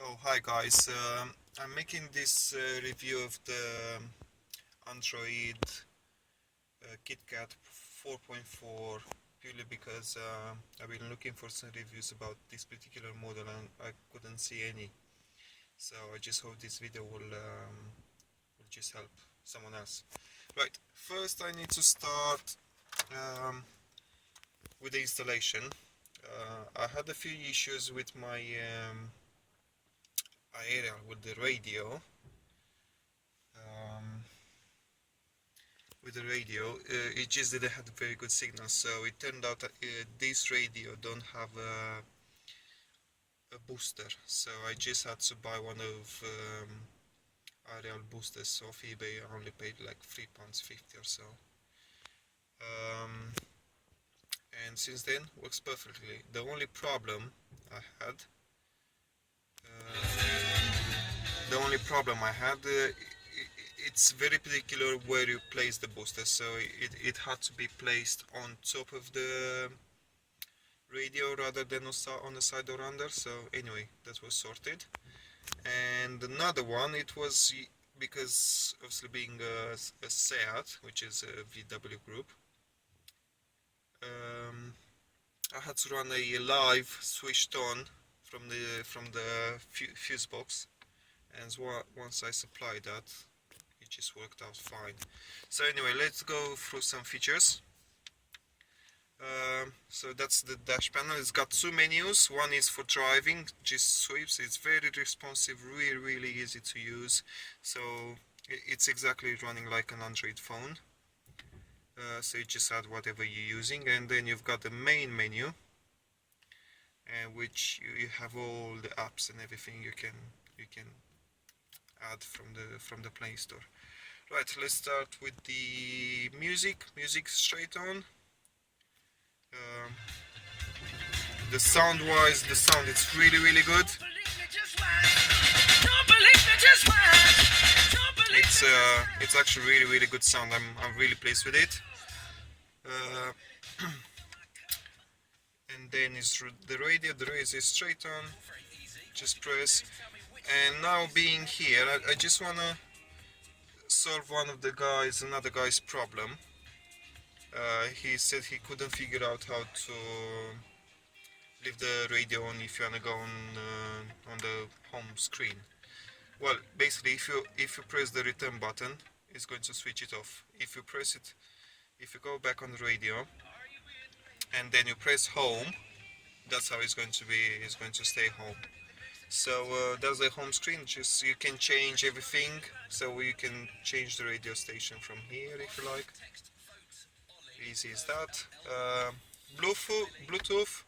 Oh, hi guys. I'm making this review of the Android KitKat 4.4 purely because I've been looking for some reviews about this particular model and I couldn't see any. So I just hope this video will just help someone else. Right, first I need to start um, with the installation. I had a few issues with my area with the radio. Um, with the radio, it just didn't have very good signal, so it turned out that this radio don't have a booster, so I just had to buy one of aerial boosters off eBay. I only paid like £3.50 or so, um, and since then works perfectly. The only problem I had it's very particular where you place the booster, so it had to be placed on top of the radio rather than on the side or under. So anyway, that was sorted. And another one, it was because obviously being a SEAT, which is a VW group, I had to run a live switched on from the fuse box, and once I supplied that, it just worked out fine. So anyway, let's go through some features. So that's the dash panel. It's got two menus. One is for driving, just sweeps. It's very responsive, really easy to use. So it's exactly running like an Android phone. So you just add whatever you're using, and then you've got the main menu, which you have all the apps and everything you can add from the Play Store. Right, let's start with the music. Music straight on. The sound is really good. It's actually really good sound. I'm really pleased with it. And then is the radio. The radio is straight on. Just press. And now being here, I just wanna solve another guy's problem. He said he couldn't figure out how to leave the radio on if you wanna go on the home screen. Well, basically, if you press the return button, it's going to switch it off. If you go back on the radio, and then you press home, that's how it's going to be. It's going to stay home. So that's the home screen. Just you can change everything. So you can change the radio station from here if you like. Easy as that. Bluetooth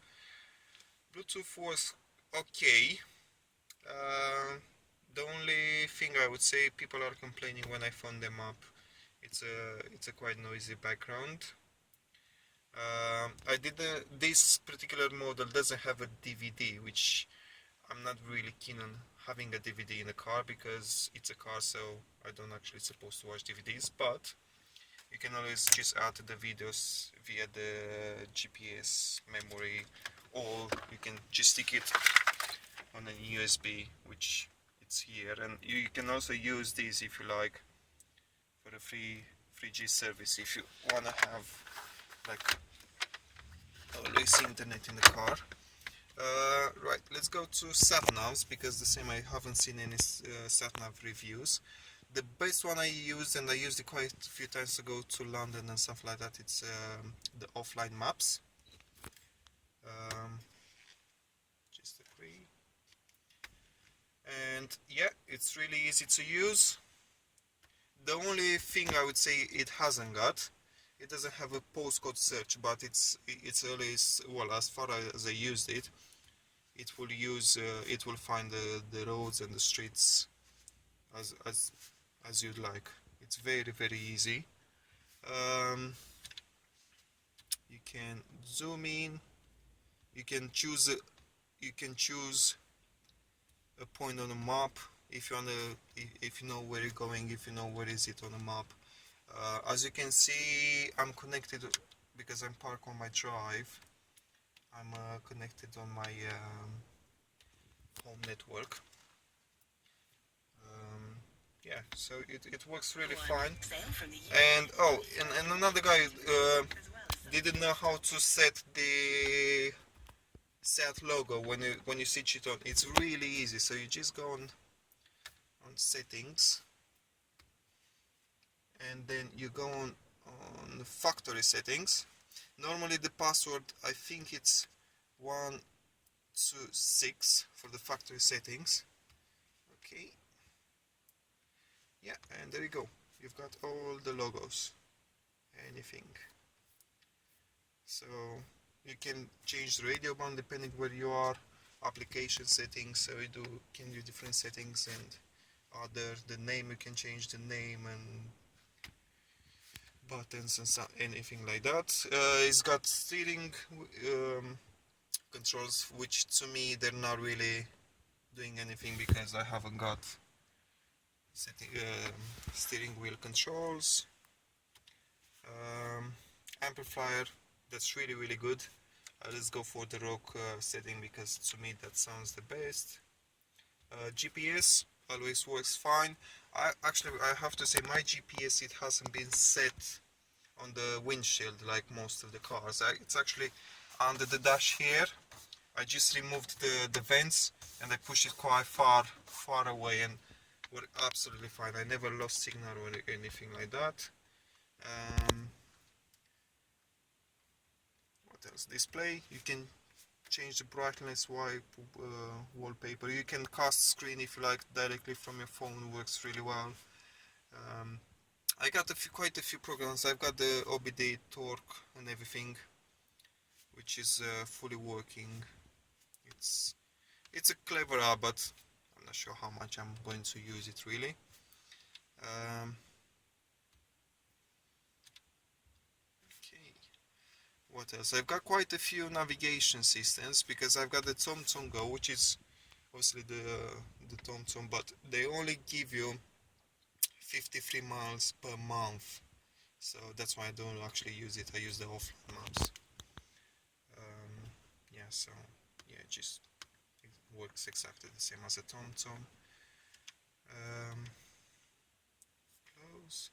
was okay. The only thing I would say, people are complaining when I phone them up. It's a quite noisy background. This particular model doesn't have a DVD, which I'm not really keen on having a DVD in a car because it's a car, so I don't actually supposed to watch DVDs. But you can always just add the videos via the GPS memory, or you can just stick it on a USB, which it's here, and you can also use this if you like for a free 3G service if you wanna have like always internet in the car. Right, let's go to sat-navs, because the same, I haven't seen any sat-nav reviews. The best one I used, and I used it quite a few times to go to London and stuff like that, it's the offline maps. Just agree. And yeah, it's really easy to use. The only thing I would say it hasn't got, it doesn't have a postcode search, but it's always, well, as far as I used it, it will find the roads and the streets as you'd like. It's very easy. You can zoom in. You can choose a point on the map if you know where you're going, if you know where is it on the map. As you can see, I'm connected because I'm parked on my drive. I'm connected on my home network. yeah, so it works really fine. And oh, and another guy didn't know how to set the set logo when you switch it on. It's really easy. So you just go on settings, and then you go on factory settings. Normally the password, I think it's 126 for the factory settings. Okay, yeah, and there you go. You've got all the logos, anything. So you can change the radio band depending where you are, application settings, so you can do different settings, and the name, you can change the name and buttons and so, anything like that. It's got steering controls, which to me they're not really doing anything because I haven't got steering wheel controls. Amplifier, that's really good. Let's go for the rock setting because to me that sounds the best. GPS always works fine. I have to say my GPS, it hasn't been set on the windshield like most of the cars. It's actually under the dash here. I just removed the vents and I pushed it quite far away, and we're absolutely fine. I never lost signal or anything like that. What else? Display, you can change the brightness, white wallpaper. You can cast screen if you like directly from your phone. Works really well. I got quite a few programs. I've got the OBD torque and everything, which is fully working. It's a clever app, but I'm not sure how much I'm going to use it really. Okay, what else? I've got quite a few navigation systems because I've got the TomTom Go, which is obviously the TomTom, but they only give you 53 miles per month, so that's why I don't actually use it. I use the offline maps. Yeah, so yeah, it works exactly the same as a TomTom. Close.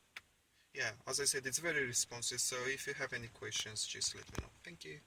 Yeah, as I said, it's very responsive, so if you have any questions, just let me know. Thank you.